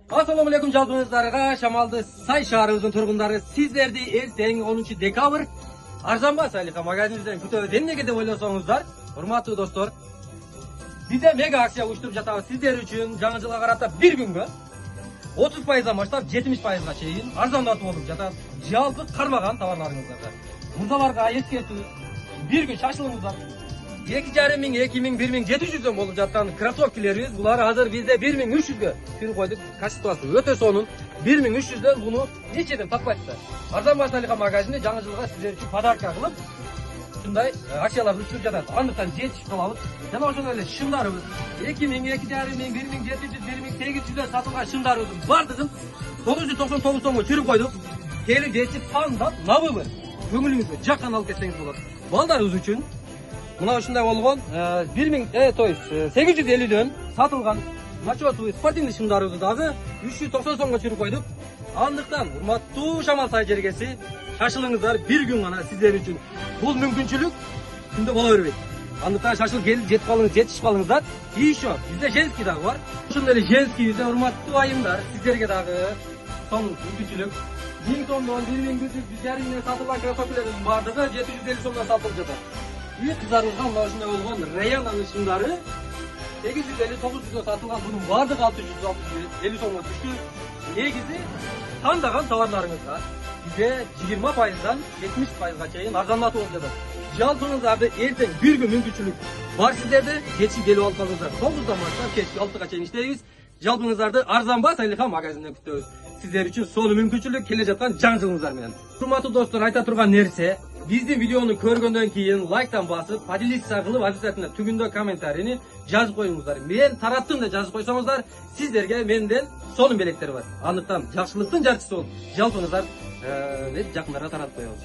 Assalamu alaikum жалпыңыздарга. Шамалды Сай шаарыбыздын тургундары сиздерди эртең 10 декабрь Арзанбас Алика магазининен күтөбүз. Эмнеге деп ойлосоңуздар, урматтуу достор, бизде мега акция уюштуруп жатабыз сиздер үчүн. Жаңы жылга карата бир күнгө 30%дан баштап 70%га чейин арзандатып болуп жатат. Жалпы кармаган товарларыңыздарга. Мурдаларга эскертүү, бир күн шашылыңыздар. 2,5 миң, 2 миң, 1 миң 700дөн болуп жаткан кроссовкилерибиз, булар азыр бизде 1 миң 300гө түн койдук. Качествосы өтө сонун. 1 миң 300дөн буну нечеден таппайсыздар. Арзанбас Алика магазини жаңы жылга сиздер үчүн подарка кылып, ушундай акцияларды уюштуруп жатат. Андыктан жетишип калабыз. Жана ошондой эле шымдарыбыз 2 миң, 2,5 миң, 1 миң 700, 1 миң 800дөн сатылган шымдарыбыздын бардыгын 999 сомго чүрүп койдук. Келип жетип тандап, набыбы көңүлүңүзгө жаккан алып кетсеңиз болот. Балдарыбыз үчүн мына ушундай болгон 850дөн сатылган начосовый спортивный шымдарыбызды дагы 390 сомго чүрүп койдук. Андыктан урматтуу Шамал Сай жергеси, шашылыңыздар, бир күн гана сиздер үчүн. Бул мүмкүнчүлүк күндө боло бербейт. Андыктан шашыл келип жетип калыңыз, жетишип калыңыздар. И еще бизде женский дагы бар. Ошондой эле женский бизде урматтуу айымдар, сиздерге дагы соң мүмкүнчүлүк. 1000 сомдон 1 миң 1,5 миңден сатылган кроссовкилердин бардыгы 750 сомдон сатылып жатат. Үй кыздарыбызга мына ушундай болгон Райананын шымдары 850-900дөн сатылган, бунун бардыгы 650 сомго түштү. Негизи тандаган товарларыңызга бизде 20%дан 70%га чейин арзандатып болуп жатат. Жалпыңыздарды эртең бир күн мүмкүнчүлүк бар сиздерде, кечки келип алып калыңыздар. 9дан баштап кечки 6га чейин иштейбиз. Жалпыңыздарды Арзанбас Алика магазининен күтөбүз. Сиздер үчүн сонун мүмкүнчүлүк келе жаткан жаңы жылыңыздар менен. Урматтуу достор, айта турган нерсе, биздин видеону көргөндөн кийин лайктан басып, поделиться кылып, обязательно түгүндө комментарийни жазып коюңуздар. Мен тараптым деп жазып койсоңуздар, сиздерге менден сонун белектер бар. Андыктан жакшылыктын жарчысы болуп, жалпыңыздар жакындарга таратып коебуз.